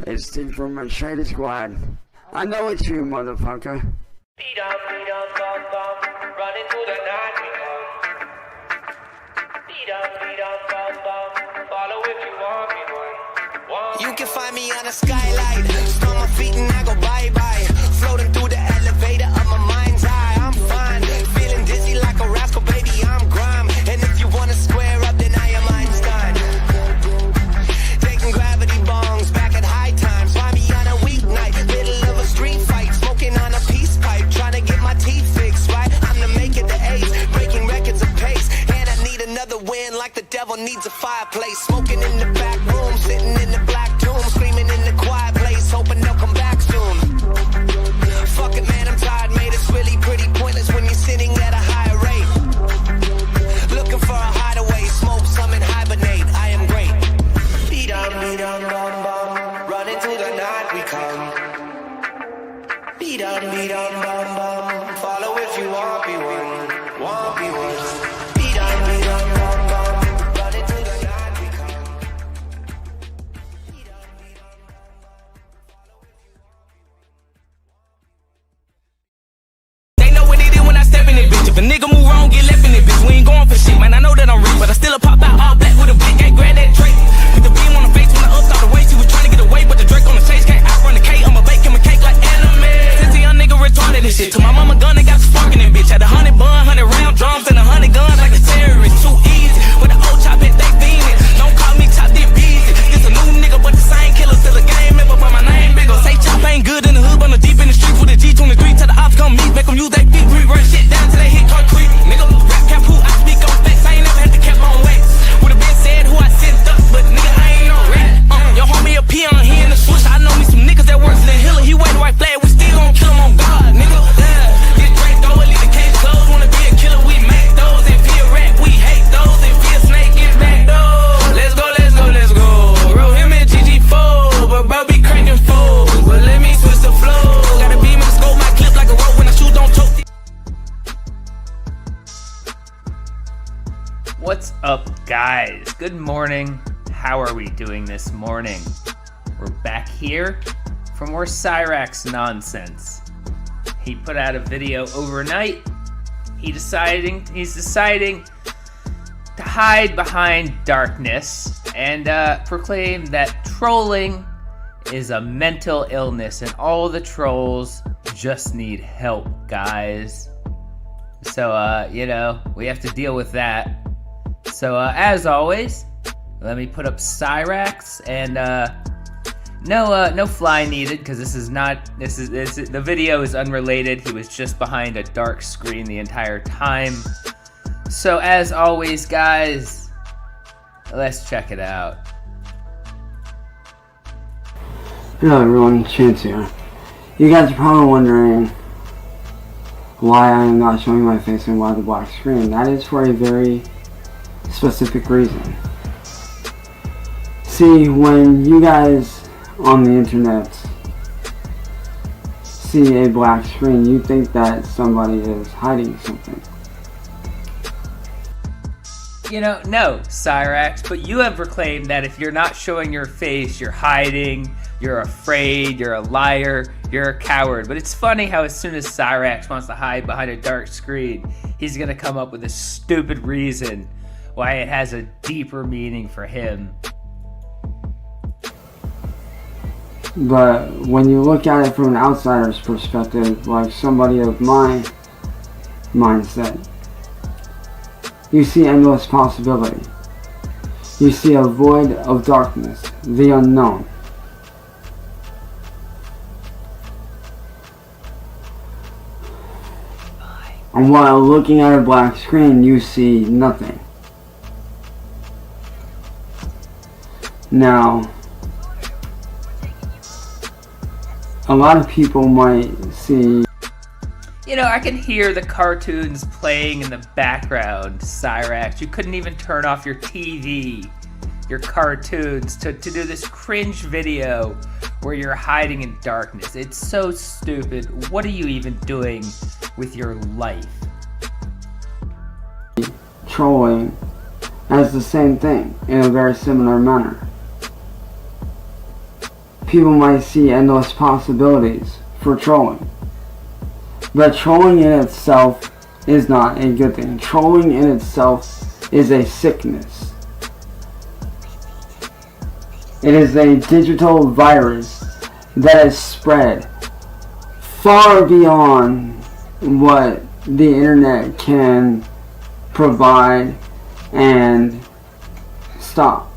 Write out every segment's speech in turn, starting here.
It's Steve from my Shady Squad. I know it's you, motherfucker. Beat up, bum, bum, running through the night we come. Beat up, bum, follow if you want me one. You can find me on a skylight, stomp my feet and I go bye-bye. Floating through the elevator of my mind's eye, I'm fine. Feeling dizzy like a rascal, baby, I'm grime. And if you wanna square up, then I am Einstein. Taking gravity bongs back at high times. Find me on a weeknight, middle of a street fight, smoking on a peace pipe, trying to get my teeth fixed, right? I'm to make it the ace, breaking records of pace. And I need another win like the devil needs a fireplace. Smoking in the back room, sitting in the black tomb, screaming in the quiet place, hoping they'll come back soon. Fuck it, man, I'm tired, mate. It's really pretty pointless when you're sitting at a higher rate. Looking for a hideaway, smoke some and hibernate. I am great. Beat on, bum, bum, running through the night we come. Beat on, bum, bum, follow if you want me one, want me one. Beat on, bum, bum, running through the night we come. Beat on, They know what it is when I step in it, bitch. If a nigga move wrong, get left in it, bitch. We ain't going for shit, man. I know that I'm rich, but I still pop out all black with a big gate, grab that Drake. With the beam on the face when I upped all the way, she was trying to get away, but the Drake on the chase can't outrun the K. I'ma bake him a cake like anime. Since a young nigga retarded this shit, to my mama gun, they got the spark in it, bitch. Had 100 bun, 100 round drums, and 100 guns like a terrorist. Too easy, with the old chop it, they beaming. Don't call me Chop, did busy. This a new nigga, but the same killer, still a game member, but my name bigger. Say Chop ain't good in the hood, but I'm deep in the streets with a G23. Till the ops come meet, make them use they feet, run shit down till they hit concrete. Nigga, rap cap who I speak on facts, I ain't never had to cap on wax. Would've been said who I sent up, but nigga, I ain't no rat. Your homie a peon, he in the switch. I know me some niggas that works in the hill. He wave the white flag, we still gon' kill him on God, nigga. Yeah, get Drake though, leave the case closed. Wanna be a killer, we make those. If he a rat, we hate those. If he a snake, get back those. Let's go, let's go, let's go. Roll him in GG4, but bro be cranking foes. But let me switch the flow. Gotta beam and scope my clip like a rope when I shoot, don't choke. What's up, guys? Good morning. How are we doing this morning? We're back here for more Cyraxx nonsense. He put out a video overnight. He's deciding to hide behind darkness and proclaim that trolling is a mental illness and all the trolls just need help, guys. So, we have to deal with that. So, as always, let me put up Cyraxx, and no fly needed, because the video is unrelated. He was just behind a dark screen the entire time. So as always, guys, let's check it out. Hello everyone, Chance here. You guys are probably wondering why I am not showing my face and why the black screen. That is for a very specific reason. See, when you guys on the internet see a black screen, you think that somebody is hiding something. No, Cyraxx, but you have proclaimed that if you're not showing your face, you're hiding, you're afraid, you're a liar, you're a coward. But it's funny how as soon as Cyraxx wants to hide behind a dark screen, he's gonna come up with a stupid reason why it has a deeper meaning for him. But when you look at it from an outsider's perspective, like somebody of my mindset, you see endless possibility. You see a void of darkness, the unknown. And while looking at a black screen, you see nothing. Now, a lot of people might see... I can hear the cartoons playing in the background, Cyraxx. You couldn't even turn off your TV, your cartoons, to do this cringe video where you're hiding in darkness. It's so stupid. What are you even doing with your life? Trolling as the same thing in a very similar manner. people might see endless possibilities for trolling. But trolling in itself is not a good thing. Trolling in itself is a sickness. It is a digital virus that has spread far beyond what the internet can provide and stop.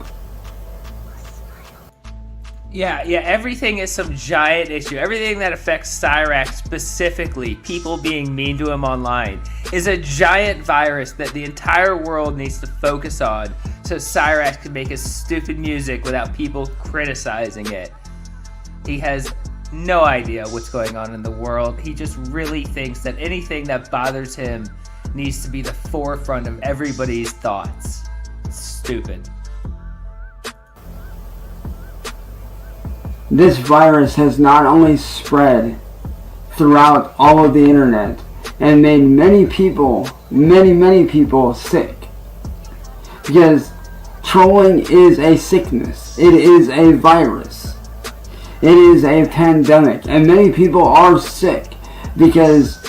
Yeah, everything is some giant issue. Everything that affects Cyraxx specifically, people being mean to him online, is a giant virus that the entire world needs to focus on so Cyraxx can make his stupid music without people criticizing it. He has no idea what's going on in the world. He just really thinks that anything that bothers him needs to be the forefront of everybody's thoughts. It's stupid. This virus has not only spread throughout all of the internet and made many people sick. Because trolling is a sickness. It is a virus. It is a pandemic. And many people are sick because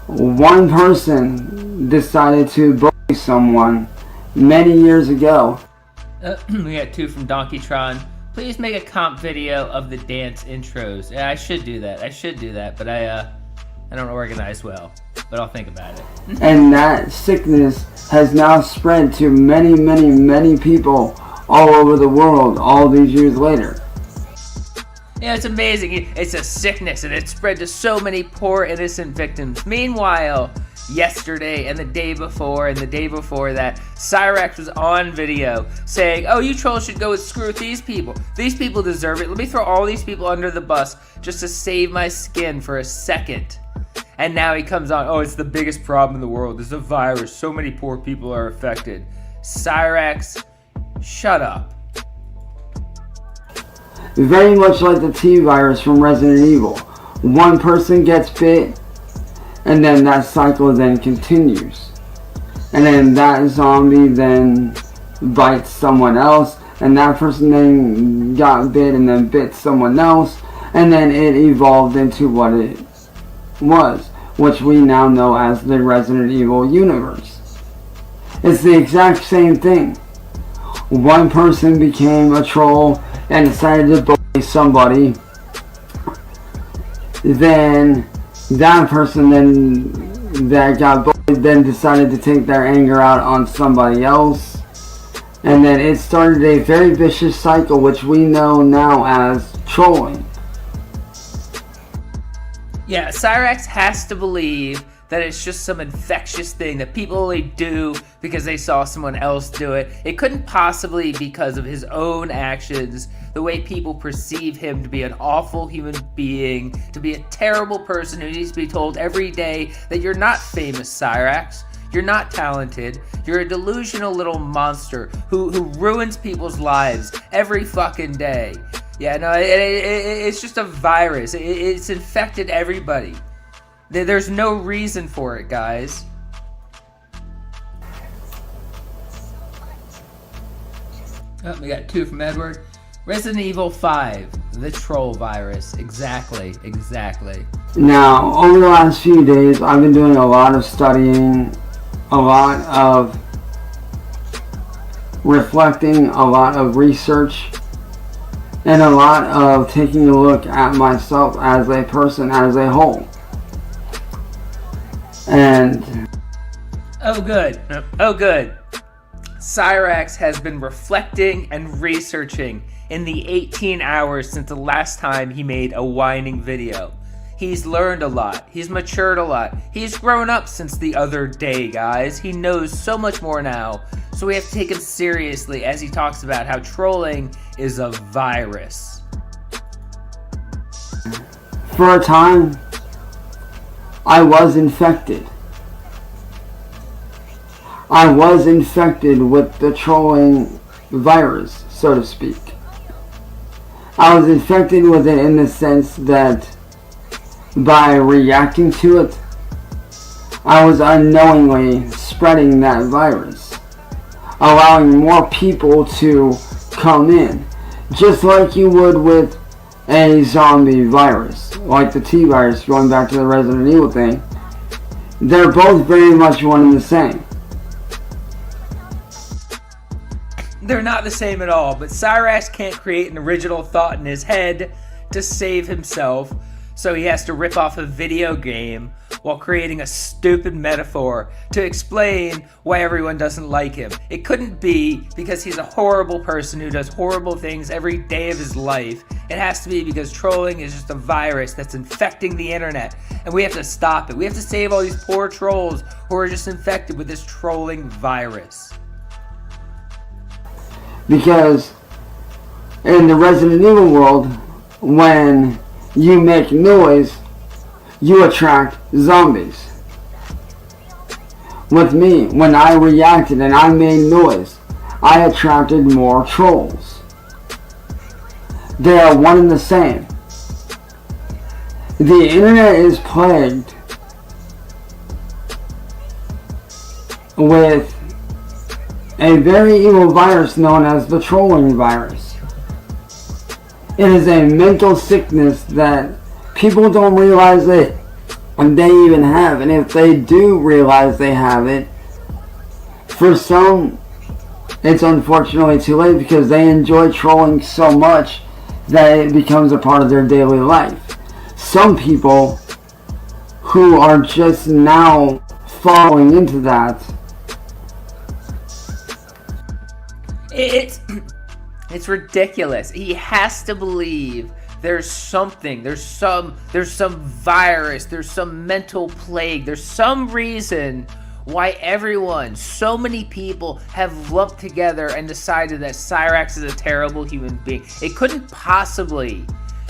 one person decided to bully someone many years ago. We got two from Donkeytron. Please make a comp video of the dance intros. Yeah, I should do that, but I don't organize well. But I'll think about it. And that sickness has now spread to many people all over the world all these years later. Yeah, it's amazing. It's a sickness, and it spread to so many poor innocent victims. Meanwhile, yesterday and the day before that, Cyraxx was on video saying, oh, you trolls should go with screw with these people. These people deserve it. Let me throw all these people under the bus just to save my skin for a second. And now he comes on, oh, it's the biggest problem in the world. There's a virus. So many poor people are affected. Cyraxx, shut up. Very much like the T virus from Resident Evil. One person gets bit, and then that cycle then continues. And then that zombie then bites someone else, and that person then got bit and then bit someone else, and then it evolved into what it was, which we now know as the Resident Evil universe. It's the exact same thing. One person became a troll and decided to bully somebody. Then that person that got bullied then decided to take their anger out on somebody else. And then it started a very vicious cycle, which we know now as trolling. Yeah, Cyraxx has to believe that it's just some infectious thing that people only do because they saw someone else do it. It couldn't possibly be because of his own actions, the way people perceive him to be an awful human being, to be a terrible person who needs to be told every day that you're not famous, Cyraxx. You're not talented. You're a delusional little monster who ruins people's lives every fucking day. Yeah, no, it's just a virus. It's infected everybody. There's no reason for it, guys. Oh, we got two from Edward. Resident Evil 5, the troll virus. Exactly. Now, over the last few days, I've been doing a lot of studying, a lot of reflecting, a lot of research, and a lot of taking a look at myself as a person, as a whole. And Oh good. Cyraxx has been reflecting and researching in the 18 hours since the last time he made a whining video. He's learned a lot. He's matured a lot. He's grown up since the other day, guys. He knows so much more now. So we have to take him seriously as he talks about how trolling is a virus. for a time, I was infected. I was infected with the trolling virus, so to speak. I was infected with it in the sense that by reacting to it, I was unknowingly spreading that virus, allowing more people to come in, just like you would with a zombie virus, like the T virus, going back to the Resident Evil thing. They're both very much one and the same. They're not the same at all, but Cyraxx can't create an original thought in his head to save himself, so he has to rip off a video game while creating a stupid metaphor to explain why everyone doesn't like him. It couldn't be because he's a horrible person who does horrible things every day of his life. It has to be because trolling is just a virus that's infecting the internet, and we have to stop it. We have to save all these poor trolls who are just infected with this trolling virus. Because in the Resident Evil world, when you make noise, you attract zombies. With me, when I reacted and I made noise, I attracted more trolls. They are one and the same. The internet is plagued with a very evil virus known as the trolling virus. It is a mental sickness that people don't realize they even have, and if they do realize they have it, for some it's unfortunately too late because they enjoy trolling so much that it becomes a part of their daily life. Some people who are just now falling into that, it's ridiculous. He has to believe there's something, there's some virus, there's some mental plague, there's some reason why everyone, so many people have lumped together and decided that Cyraxx is a terrible human being. It couldn't possibly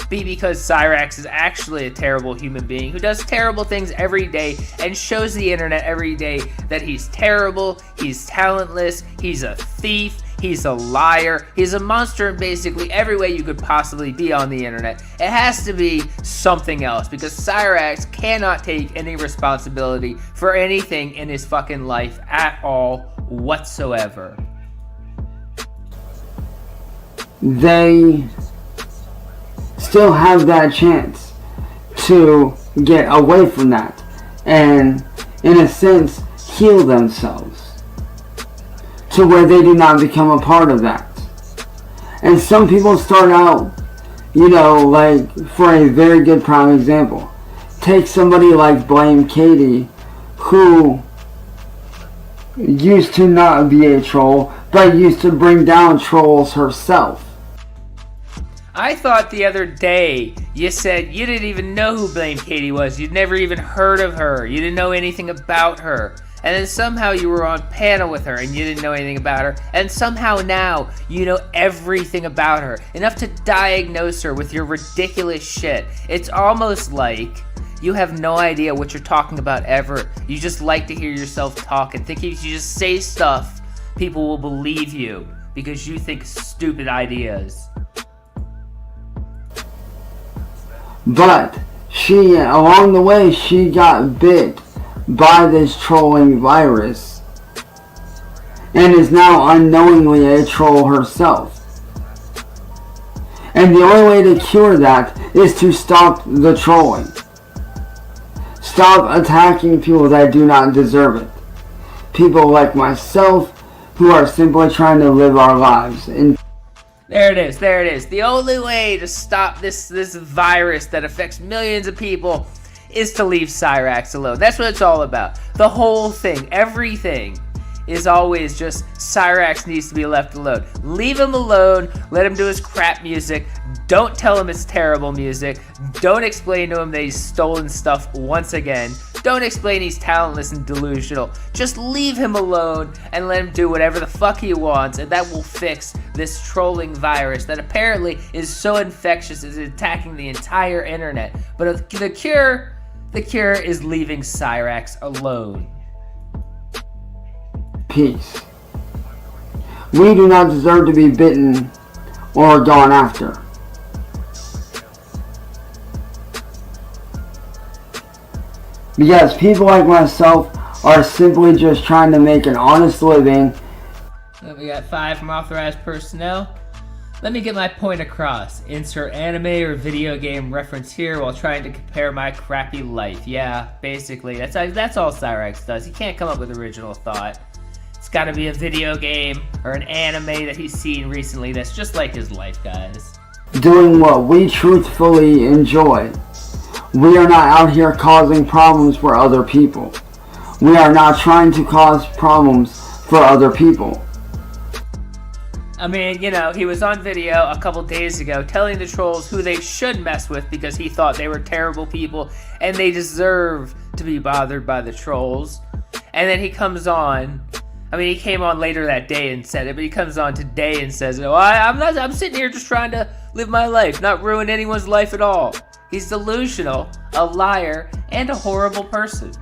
be because Cyraxx is actually a terrible human being who does terrible things every day and shows the internet every day that he's terrible, he's talentless, he's a thief, he's a liar, he's a monster in basically every way you could possibly be on the internet. It has to be something else because Cyraxx cannot take any responsibility for anything in his fucking life at all whatsoever. They still have that chance to get away from that and, in a sense, heal themselves to where they do not become a part of that. And some people start out, like, for a very good prime example, take somebody like Blame Katie, who used to not be a troll, but used to bring down trolls herself. I thought the other day you said you didn't even know who Blame Katie was. You'd never even heard of her. You didn't know anything about her. And then somehow you were on panel with her and you didn't know anything about her. And somehow now you know everything about her. Enough to diagnose her with your ridiculous shit. It's almost like you have no idea what you're talking about ever. You just like to hear yourself talk and think if you just say stuff, people will believe you because you think stupid ideas. But along the way, she got bit by this trolling virus and is now unknowingly a troll herself. And the only way to cure that is to stop the trolling. Stop attacking people that do not deserve it. People like myself who are simply trying to live our lives. And There it is. The only way to stop this virus that affects millions of people is to leave Cyraxx alone. That's what it's all about. The whole thing, everything, is always just Cyraxx needs to be left alone. Leave him alone. Let him do his crap music. Don't tell him it's terrible music. Don't explain to him that he's stolen stuff once again. Don't explain he's talentless and delusional. Just leave him alone and let him do whatever the fuck he wants, and that will fix this trolling virus that apparently is so infectious it's attacking the entire internet. But the cure is leaving Cyraxx alone. Peace. We do not deserve to be bitten or gone after. Because people like myself are simply just trying to make an honest living. We got 5 from authorized personnel. Let me get my point across. Insert anime or video game reference here while trying to compare my crappy life. Yeah, basically, that's all Cyraxx does. He can't come up with original thought. It's gotta be a video game or an anime that he's seen recently that's just like his life, guys. Doing what we truthfully enjoy. We are not out here causing problems for other people. We are not trying to cause problems for other people. I mean, you know, he was on video a couple days ago telling the trolls who they should mess with because he thought they were terrible people and they deserve to be bothered by the trolls. And then he comes on. I mean, he came on later that day and said it, but he comes on today and says, "Oh, I'm sitting here just trying to live my life, not ruin anyone's life at all." He's delusional, a liar, and a horrible person.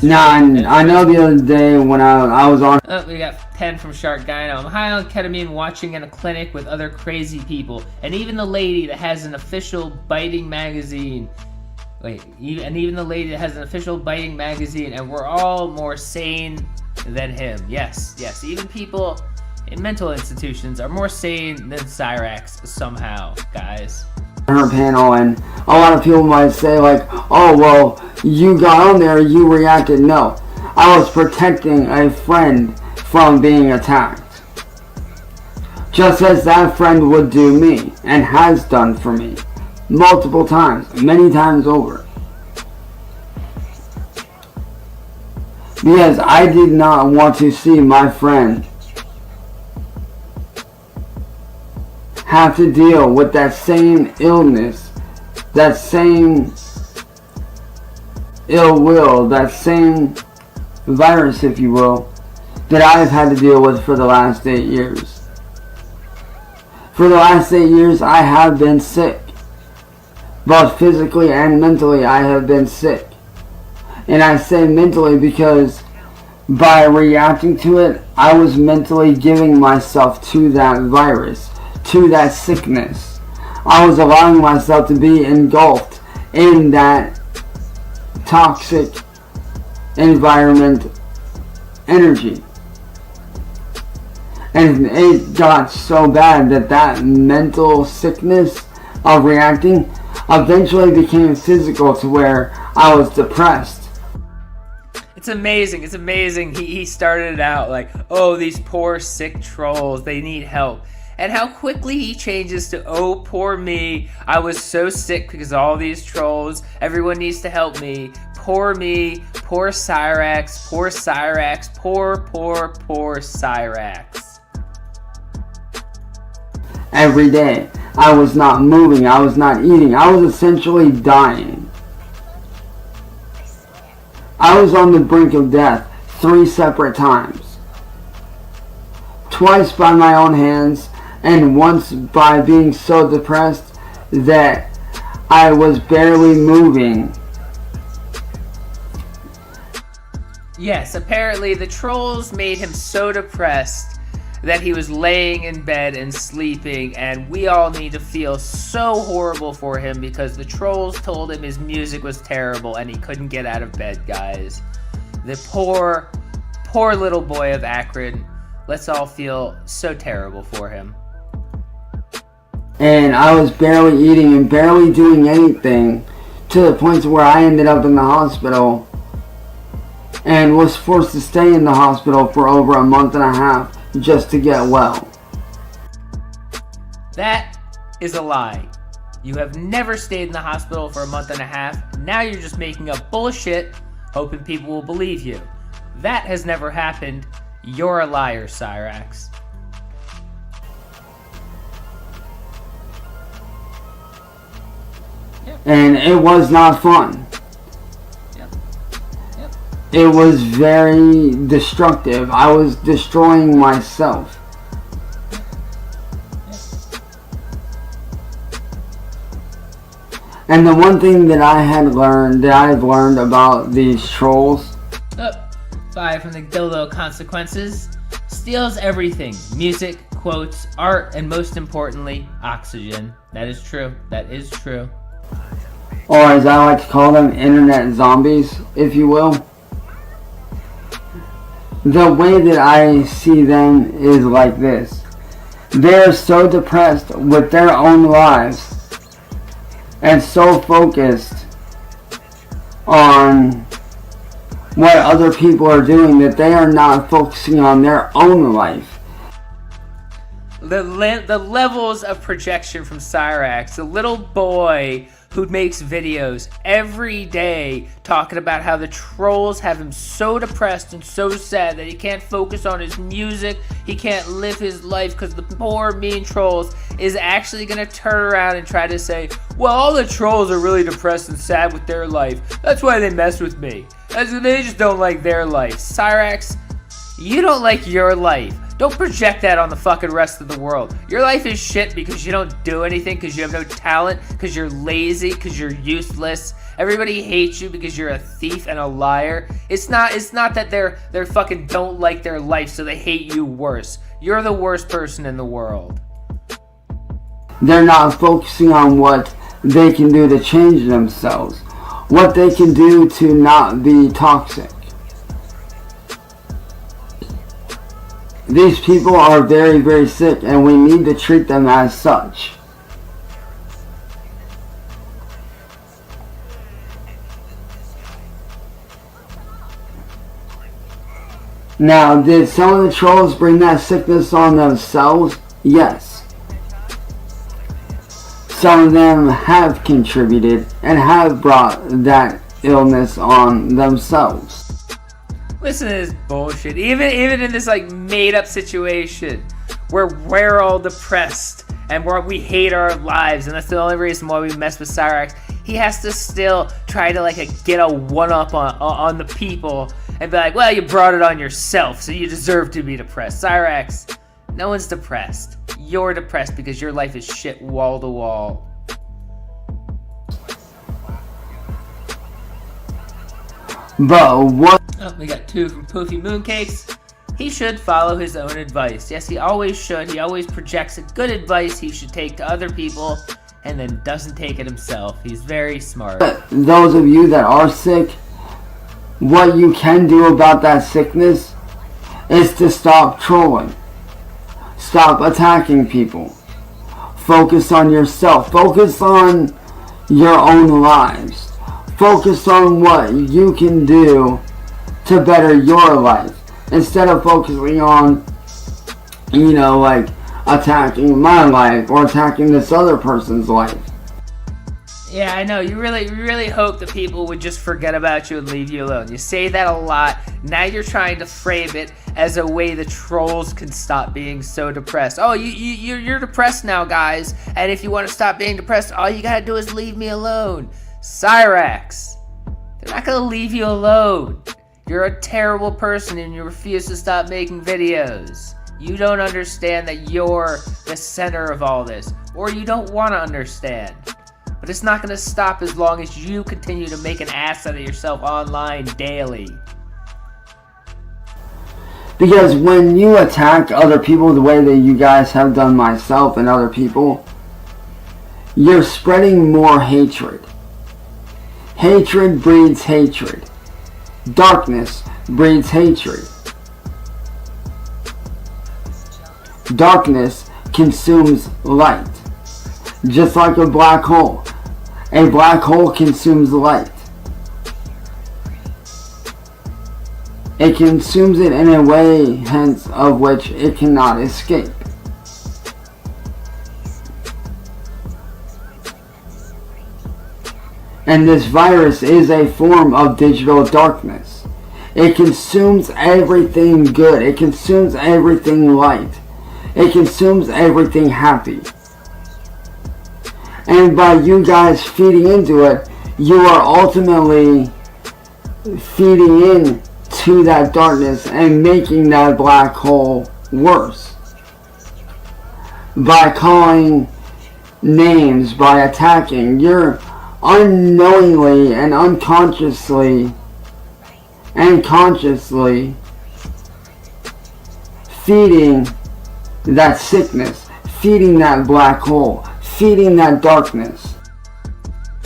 Nah, I know the other day when I was on... Oh, we got 10 from Shark Gyno. I'm high on ketamine watching in a clinic with other crazy people. And even the lady that has an official biting magazine. Even the lady that has an official biting magazine, and we're all more sane than him. Yes. Even people in mental institutions are more sane than Cyraxx somehow, guys. Her panel, and a lot of people might say like, "Oh well, you got on there, you reacted." No, I was protecting a friend from being attacked, just as that friend would do me and has done for me multiple times, many times over, because I did not want to see my friend have to deal with that same illness, that same ill will, that same virus, if you will, that I've had to deal with for the last 8 years. For the last 8 years, I have been sick. Both physically and mentally, I have been sick. And I say mentally because by reacting to it, I was mentally giving myself to that virus, to that sickness. I was allowing myself to be engulfed in that toxic environment energy. And it got so bad that mental sickness of reacting eventually became physical to where I was depressed. It's amazing. He started it out like, "Oh, these poor sick trolls, they need help." And how quickly he changes to, "Oh, poor me. I was so sick because of all these trolls. Everyone needs to help me. Poor me. Poor Cyraxx. Poor Cyraxx. Poor Cyraxx." Every day, I was not moving. I was not eating. I was essentially dying. I was on the brink of death 3 separate times. Twice by my own hands, and once by being so depressed that I was barely moving. Yes, apparently the trolls made him so depressed that he was laying in bed and sleeping, and we all need to feel so horrible for him because the trolls told him his music was terrible and he couldn't get out of bed, guys. The poor little boy of Akron. Let's all feel so terrible for him. And I was barely eating and barely doing anything to the point where I ended up in the hospital and was forced to stay in the hospital for over a month and a half just to get well. That is a lie. You have never stayed in the hospital for a month and a half. Now you're just making up bullshit, hoping people will believe you. That has never happened. You're a liar, Cyraxx. And it was not fun. Yep. It was very destructive. I was destroying myself. And the one thing that I've learned about these trolls. 5 from the dildo consequences. Steals everything. Music, quotes, art, and most importantly, oxygen. That is true. Or as I like to call them, internet zombies, if you will. the way that I see them is like this. They're so depressed with their own lives and so focused on what other people are doing that they are not focusing on their own life. The levels of projection from Cyraxx, the little boy who makes videos every day talking about how the trolls have him so depressed and so sad that he can't focus on his music, he can't live his life because the poor mean trolls, is actually going to turn around and try to say, well, all the trolls are really depressed and sad with their life. That's why they mess with me. They just don't like their life. Cyraxx, you don't like your life. Don't project that on the fucking rest of the world. Your life is shit because you don't do anything, because you have no talent, because you're lazy, because you're useless. Everybody hates you because you're a thief and a liar. It's not that they're fucking don't like their life so they hate you worse. You're the worst person in the world. They're not focusing on what they can do to change themselves, what they can do to not be toxic. These people are very, very sick, and we need to treat them as such. Now, did some of the trolls bring that sickness on themselves? Yes. Some of them have contributed and have brought that illness on themselves. Listen to this bullshit. Even in this like made up situation where we're all depressed and we hate our lives, and that's the only reason why we mess with Cyraxx, he has to still try to like get a one up on the people and be like, well, you brought it on yourself, so you deserve to be depressed. Cyraxx, no one's depressed. You're depressed because your life is shit wall to wall. But what? Oh, we got 2 from Poofy Mooncakes. He should follow his own advice. Yes, he always should. He always projects a good advice he should take to other people and then doesn't take it himself. He's very smart. Those of you that are sick, what you can do about that sickness is to stop trolling. Stop attacking people. Focus on yourself. Focus on your own lives. Focus on what you can do to better your life instead of focusing on, like attacking my life or attacking this other person's life. Yeah, I know. You really hope that people would just forget about you and leave you alone. You say that a lot. Now you're trying to frame it as a way the trolls can stop being so depressed. Oh, you're depressed now, guys. And if you want to stop being depressed, all you gotta do is leave me alone. Cyraxx, they're not gonna leave you alone. You're a terrible person and you refuse to stop making videos. You don't understand that you're the center of all this, or you don't want to understand. But it's not going to stop as long as you continue to make an ass out of yourself online daily. Because when you attack other people the way that you guys have done myself and other people, you're spreading more hatred. Hatred breeds hatred. Darkness breeds hatred. Darkness consumes light. Just like a black hole. A black hole consumes light. It consumes it in a way, hence of which it cannot escape. And this virus is a form of digital darkness. It consumes everything good. It consumes everything light. It consumes everything happy. And by you guys feeding into it, you are ultimately feeding in to that darkness and making that black hole worse. By calling names, by attacking, you're unknowingly and unconsciously and consciously feeding that sickness, feeding that black hole, feeding that darkness.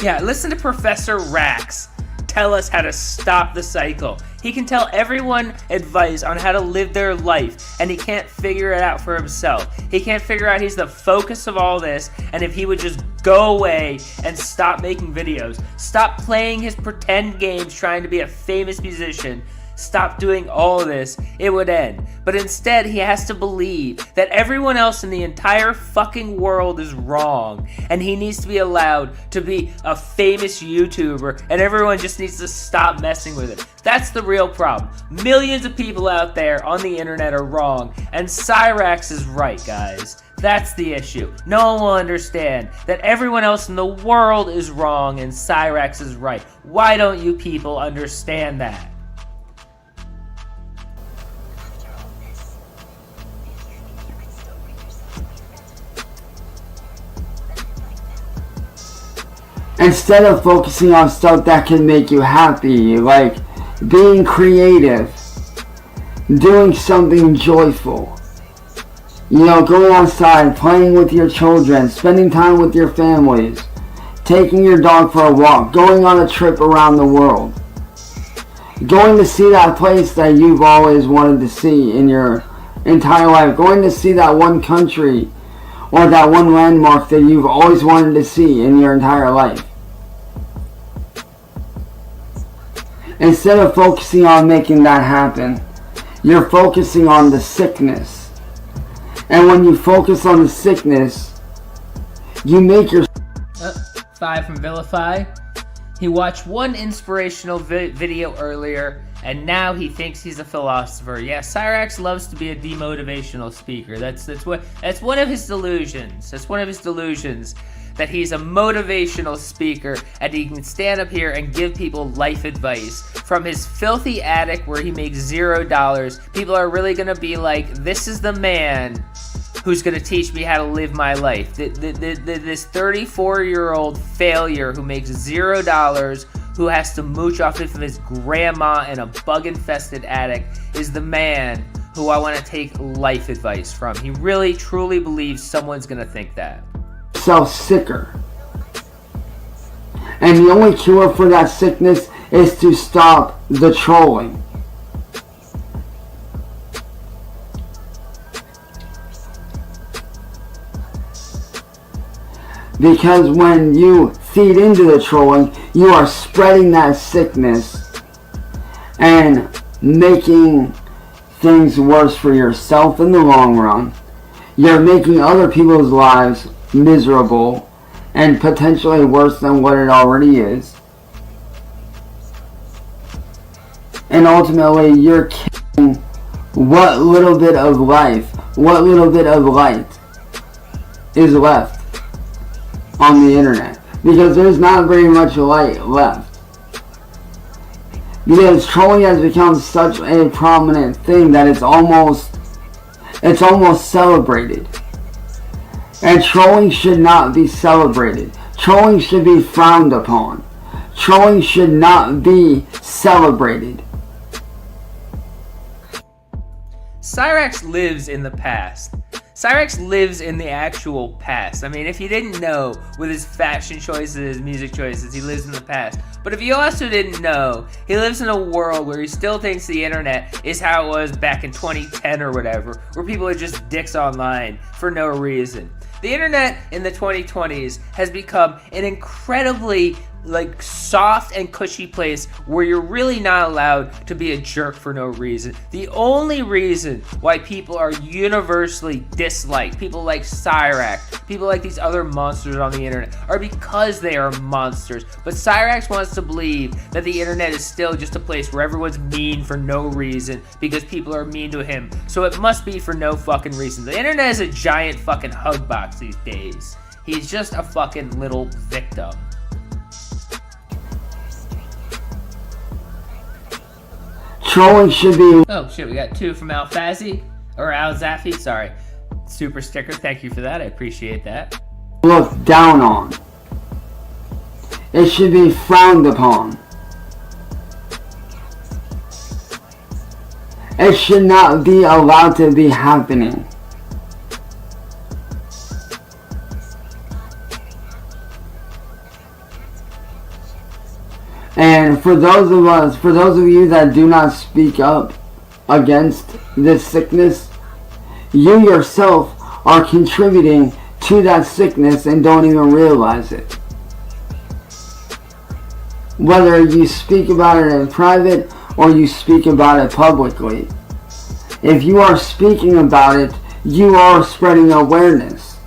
Yeah, listen to Professor Rax tell us how to stop the cycle. He can tell everyone advice on how to live their life, and he can't figure it out for himself. He can't figure out he's the focus of all this, and if he would just go away and stop making videos, stop playing his pretend games trying to be a famous musician, stop doing all this, it would end. But instead, he has to believe that everyone else in the entire fucking world is wrong, and he needs to be allowed to be a famous YouTuber, and everyone just needs to stop messing with it. That's the real problem. Millions of people out there on the internet are wrong, and Cyraxx is right, guys. That's the issue. No one will understand that everyone else in the world is wrong and Cyraxx is right. Why don't you people understand that? Instead of focusing on stuff that can make you happy, like being creative, doing something joyful, going outside, playing with your children, spending time with your families, taking your dog for a walk, going on a trip around the world, going to see that place that you've always wanted to see in your entire life, going to see that one country or that one landmark that you've always wanted to see in your entire life. Instead of focusing on making that happen, you're focusing on the sickness. And when you focus on the sickness, you make your... 5 from Vilify. He watched one inspirational video earlier, and now he thinks he's a philosopher. Yeah, Cyraxx loves to be a demotivational speaker. That's one of his delusions. That's one of his delusions, that he's a motivational speaker and he can stand up here and give people life advice. From his filthy attic where he makes $0, people are really gonna be like, this is the man who's gonna teach me how to live my life. This 34-year-old failure who makes $0, who has to mooch off of his grandma in a bug-infested attic, is the man who I want to take life advice from. He really, truly believes someone's gonna think that. Yourself sicker. And the only cure for that sickness is to stop the trolling. Because when you feed into the trolling, you are spreading that sickness and making things worse for yourself in the long run. You're making other people's lives miserable and potentially worse than what it already is. And ultimately, you're killing what little bit of life, what little bit of light is left on the internet. Because there's not very much light left. Because trolling has become such a prominent thing that it's almost celebrated. And trolling should not be celebrated. Trolling should be frowned upon. Trolling should not be celebrated. Cyraxx lives in the past. Cyraxx lives in the actual past. I mean, if you didn't know, with his fashion choices, his music choices, he lives in the past. But if you also didn't know, he lives in a world where he still thinks the internet is how it was back in 2010 or whatever, where people are just dicks online for no reason. The internet in the 2020s has become an incredibly soft and cushy place where you're really not allowed to be a jerk for no reason. The only reason why people are universally disliked, people like Cyraxx, people like these other monsters on the internet, are because they are monsters. But Cyraxx wants to believe that the internet is still just a place where everyone's mean for no reason because people are mean to him. So it must be for no fucking reason. The internet is a giant fucking hug box these days. He's just a fucking little victim. Trolling should be... Oh shit, we got 2 from Alfazi, or Al-Zafi, sorry. Super sticker, thank you for that, I appreciate that. Looked down on. It should be frowned upon. It should not be allowed to be happening. And for those of you that do not speak up against this sickness, you yourself are contributing to that sickness and don't even realize it. Whether you speak about it in private or you speak about it publicly, if you are speaking about it, you are spreading awareness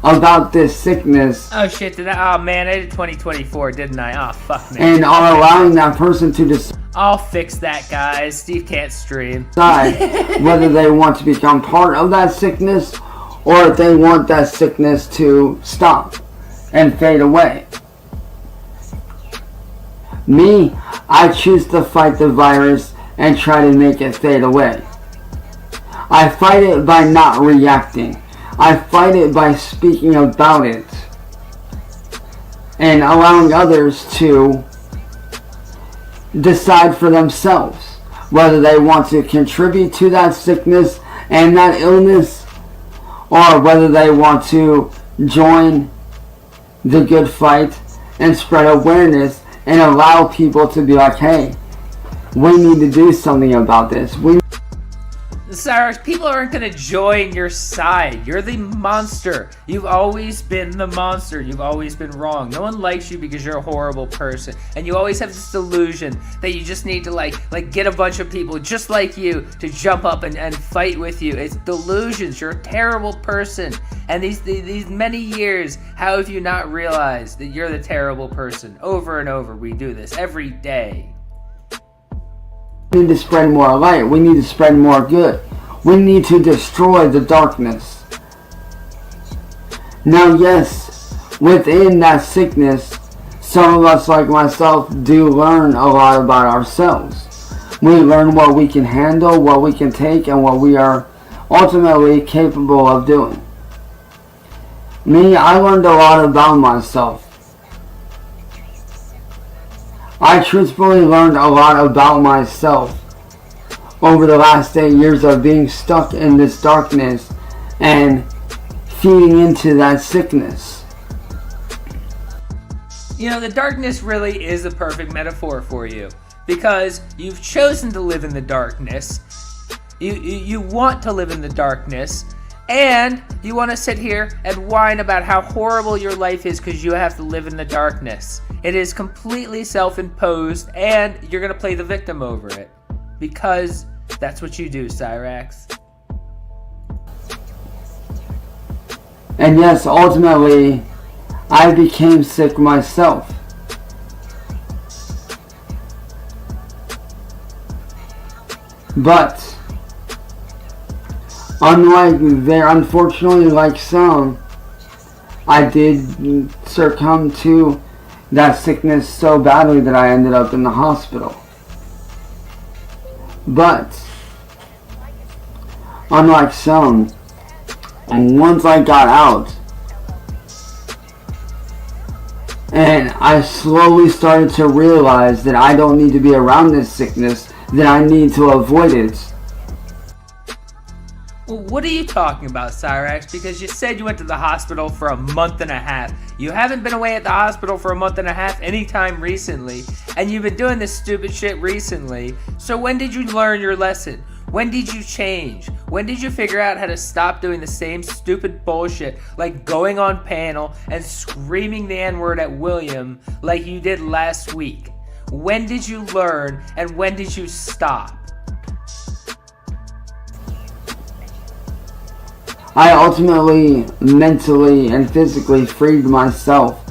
about this sickness. Oh shit, oh man, I did 2024, didn't I? Oh fuck me. And are allowing that person to decide I'll fix that, guys. Steve can't stream. whether they want to become part of that sickness or if they want that sickness to stop and fade away. Me, I choose to fight the virus and try to make it fade away. I fight it by not reacting. I fight it by speaking about it and allowing others to decide for themselves whether they want to contribute to that sickness and that illness or whether they want to join the good fight and spread awareness and allow people to be like, hey, we need to do something about this. Cyraxx, people aren't gonna join your side. You're the monster. You've always been the monster. You've always been wrong. No one likes you because you're a horrible person. And you always have this delusion that you just need to like get a bunch of people just like you to jump up and fight with you. It's delusions. You're a terrible person. And these many years, how have you not realized that you're the terrible person? Over and over, we do this every day. We need to spread more light. We need to spread more good. We need to destroy the darkness. Now, yes, within that sickness, some of us, like myself, do learn a lot about ourselves. We learn what we can handle, what we can take, and what we are ultimately capable of doing. Me, I learned a lot about myself. I truthfully learned a lot about myself over the last 8 years of being stuck in this darkness and feeding into that sickness. You know, the darkness really is a perfect metaphor for you because you've chosen to live in the darkness. You want to live in the darkness. And you want to sit here and whine about how horrible your life is because you have to live in the darkness. It is completely self-imposed, and you're going to play the victim over it. Because that's what you do, Cyraxx. And yes, ultimately, I became sick myself. But unfortunately, like some, I did succumb to that sickness so badly that I ended up in the hospital. But unlike some, and once I got out, and I slowly started to realize that I don't need to be around this sickness, that I need to avoid it. Well, what are you talking about, Cyraxx? Because you said you went to the hospital for a month and a half. You haven't been away at the hospital for a month and a half anytime recently, and you've been doing this stupid shit recently. So when did you learn your lesson? When did you change? When did you figure out how to stop doing the same stupid bullshit, like going on panel and screaming the N-word at William like you did last week? When did you learn, and when did you stop? I ultimately, mentally, and physically freed myself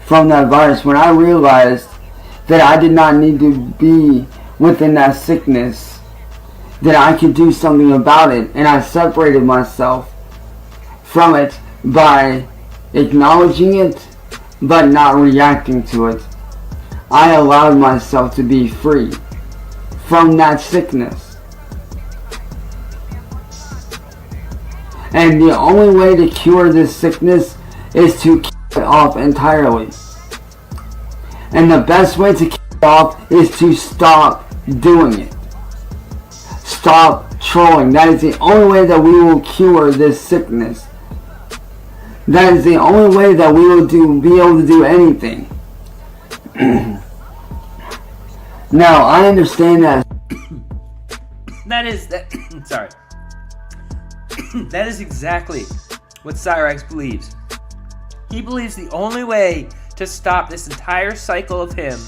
from that virus when I realized that I did not need to be within that sickness, that I could do something about it, and I separated myself from it by acknowledging it, but not reacting to it. I allowed myself to be free from that sickness. And the only way to cure this sickness is to kill it off entirely. And the best way to kill it off is to stop doing it. Stop trolling. That is the only way that we will cure this sickness. That is the only way that we will be able to do anything. Now, I understand that. Sorry. That is exactly what Cyraxx believes. He believes the only way to stop this entire cycle of him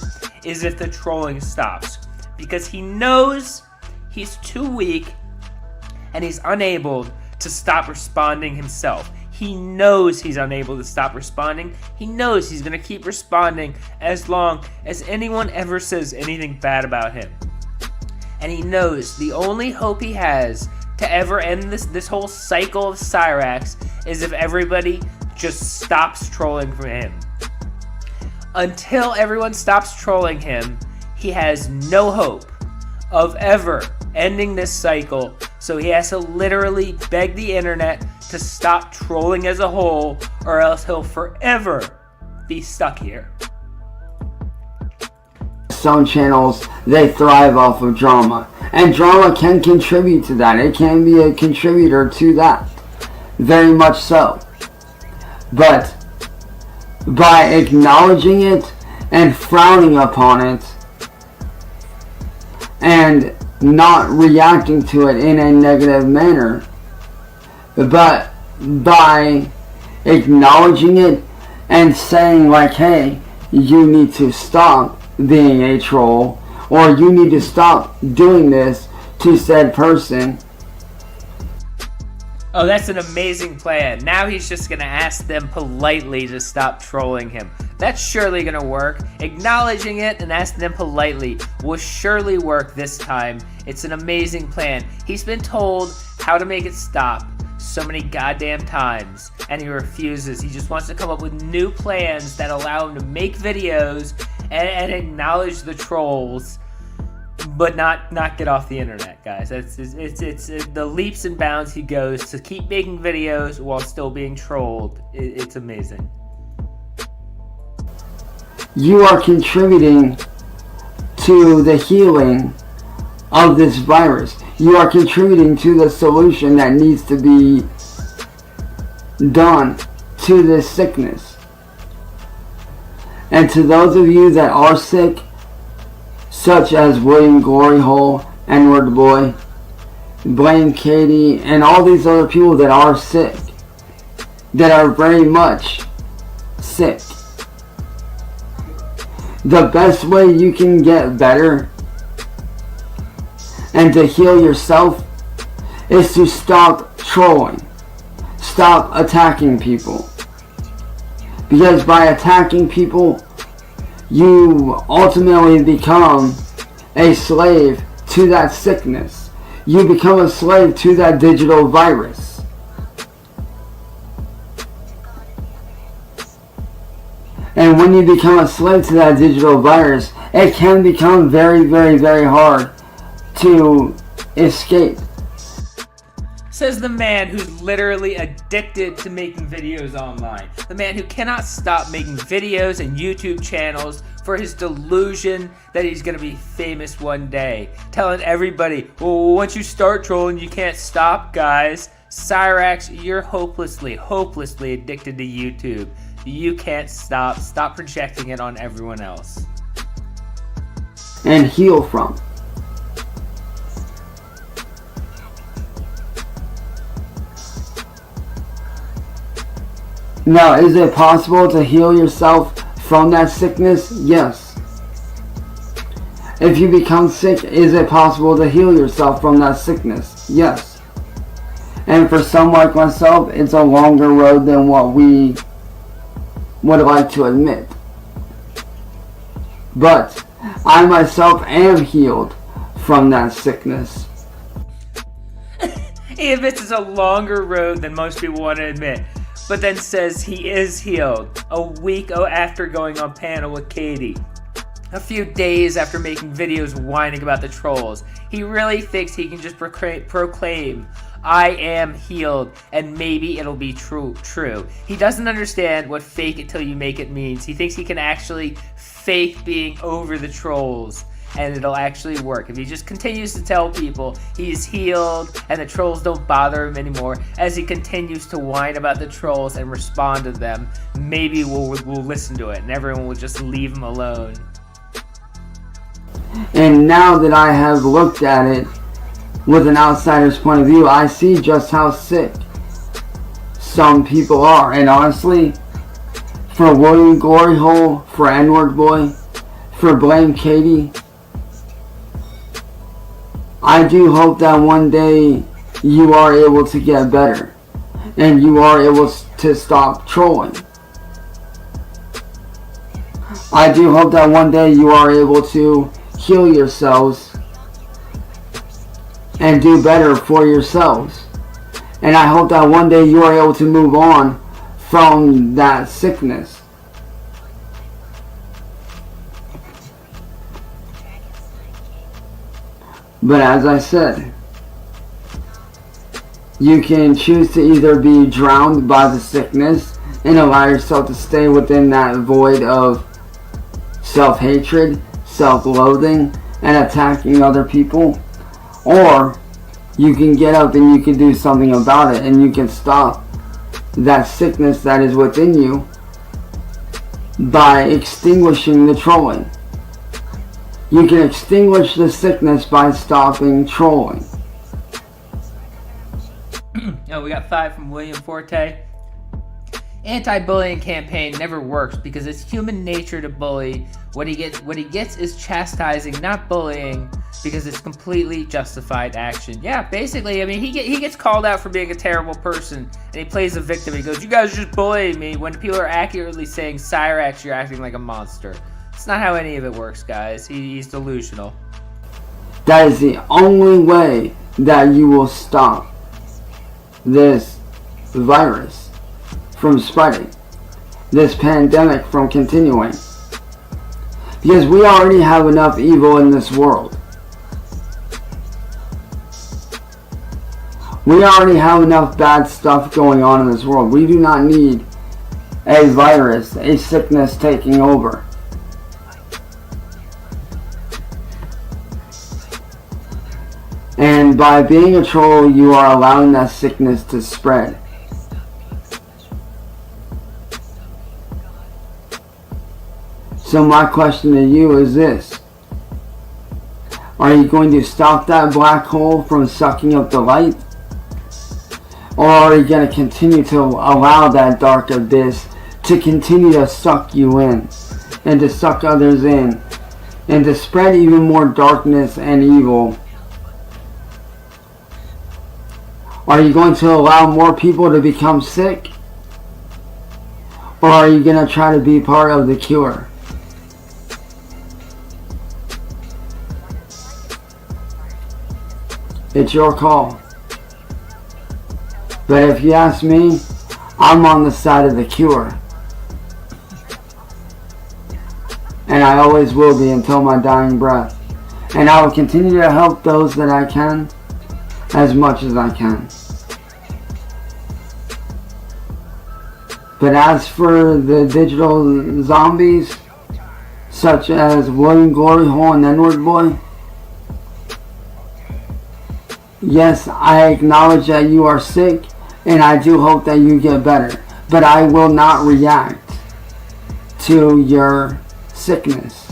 is if the trolling stops. Because he knows he's too weak and he's unable to stop responding himself. He knows he's unable to stop responding. He knows he's going to keep responding as long as anyone ever says anything bad about him. And he knows the only hope he has to ever end this whole cycle of Cyraxx is if everybody just stops trolling for him. Until everyone stops trolling him, he has no hope of ever ending this cycle, so he has to literally beg the internet to stop trolling as a whole, or else he'll forever be stuck here. Some channels, they thrive off of drama, and drama can contribute to that. It can be a contributor to that, very much so. But by acknowledging it and frowning upon it and not reacting to it in a negative manner, but by acknowledging it and saying like, hey, you need to stop being a troll, or you need to stop doing this to said person. Oh, that's an amazing plan. Now he's just going to ask them politely to stop trolling him. That's surely going to work. Acknowledging it and asking them politely will surely work this time. It's an amazing plan. He's been told how to make it stop so many goddamn times, and he refuses. He just wants to come up with new plans that allow him to make videos and acknowledge the trolls, but not get off the internet, guys. It's the leaps and bounds he goes to keep making videos while still being trolled. It's amazing. You are contributing to the healing of this virus. You are contributing to the solution that needs to be done to this sickness. And to those of you that are sick, such as William Gloryhole, N-Word Boy, Blame Katie, and all these other people that are sick, that are very much sick, the best way you can get better and to heal yourself is to stop trolling. Stop attacking people. Because by attacking people, you ultimately become a slave to that sickness. You become a slave to that digital virus. And when you become a slave to that digital virus, it can become very, very, very hard to escape. Says the man who's literally addicted to making videos online. The man who cannot stop making videos and YouTube channels for his delusion that he's going to be famous one day. Telling everybody, well, once you start trolling, you can't stop, guys. Cyraxx, you're hopelessly addicted to YouTube. You can't stop. Stop projecting it on everyone else. And heal from. Now, is it possible to heal yourself from that sickness? Yes. If you become sick, is it possible to heal yourself from that sickness? Yes. And for some like myself, it's a longer road than what we would like to admit. But I myself am healed from that sickness. He admits it's a longer road than most people want to admit, but then says he is healed a week after going on panel with Katie. A few days after making videos whining about the trolls. He really thinks he can just proclaim, I am healed, and maybe it'll be true. He doesn't understand what fake it till you make it means. He thinks he can actually fake being over the trolls, and it'll actually work. If he just continues to tell people he's healed and the trolls don't bother him anymore, as he continues to whine about the trolls and respond to them, maybe we'll listen to it and everyone will just leave him alone. And now that I have looked at it with an outsider's point of view, I see just how sick some people are. And honestly, for William Glory Hole, for N-Word Boy, for Blame Katie, I do hope that one day you are able to get better and you are able to stop trolling. I do hope that one day you are able to heal yourselves and do better for yourselves. And I hope that one day you are able to move on from that sickness. But as I said, you can choose to either be drowned by the sickness and allow yourself to stay within that void of self-hatred, self-loathing, and attacking other people, or you can get up and you can do something about it, and you can stop that sickness that is within you by extinguishing the trolling. You can extinguish the sickness by stopping trolling. Oh, we got 5 from William Forte. Anti-bullying campaign never works because it's human nature to bully. What he gets is chastising, not bullying, because it's completely justified action. Yeah, basically, I mean, he gets called out for being a terrible person, and he plays the victim. He goes, "You guys are just bullying me," when people are accurately saying, "Cyraxx, you're acting like a monster." It's not how any of it works, guys. He's delusional. That is the only way that you will stop this virus from spreading, this pandemic from continuing. Because we already have enough evil in this world. We already have enough bad stuff going on in this world. We do not need a virus, a sickness taking over. And by being a troll, you are allowing that sickness to spread. So my question to you is this: are you going to stop that black hole from sucking up the light? Or are you going to continue to allow that dark abyss to continue to suck you in, and to suck others in, and to spread even more darkness and evil? Are you going to allow more people to become sick? Or are you going to try to be part of the cure? It's your call. But if you ask me, I'm on the side of the cure. And I always will be until my dying breath. And I will continue to help those that I can, as much as I can. But as for the digital zombies, such as William Glory Hole and N-Word Boy, yes, I acknowledge that you are sick, and I do hope that you get better. But I will not react to your sickness.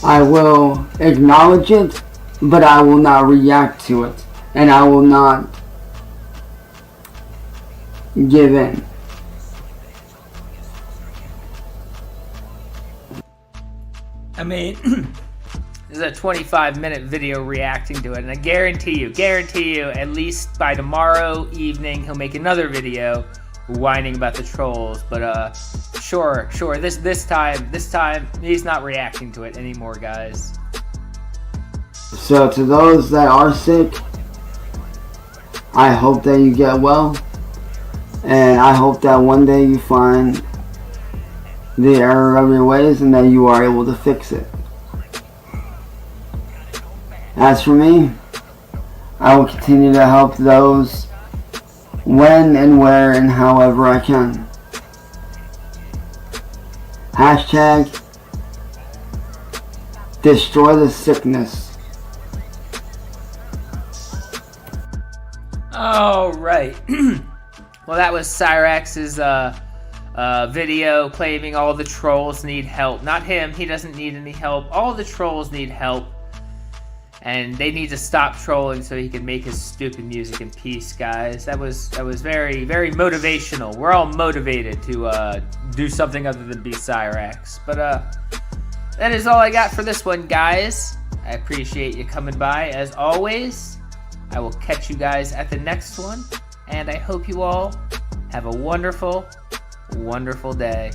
I will acknowledge it, but I will not react to it. And I will not give in. I mean, this is a 25-minute video reacting to it, and I guarantee you, at least by tomorrow evening, he'll make another video whining about the trolls. But sure, this time he's not reacting to it anymore, guys. So to those that are sick, I hope that you get well, and I hope that one day you find the error of your ways and that you are able to fix it. As for me, I will continue to help those when and where and however I can. Hashtag destroy the sickness. All right. Well, that was Cyraxx's video claiming all the trolls need help. Not him, he doesn't need any help. All the trolls need help. And they need to stop trolling so he can make his stupid music in peace, guys. That was very, very motivational. We're all motivated to do something other than be Cyraxx. But that is all I got for this one, guys. I appreciate you coming by, as always. I will catch you guys at the next one. And I hope you all have a wonderful, wonderful day.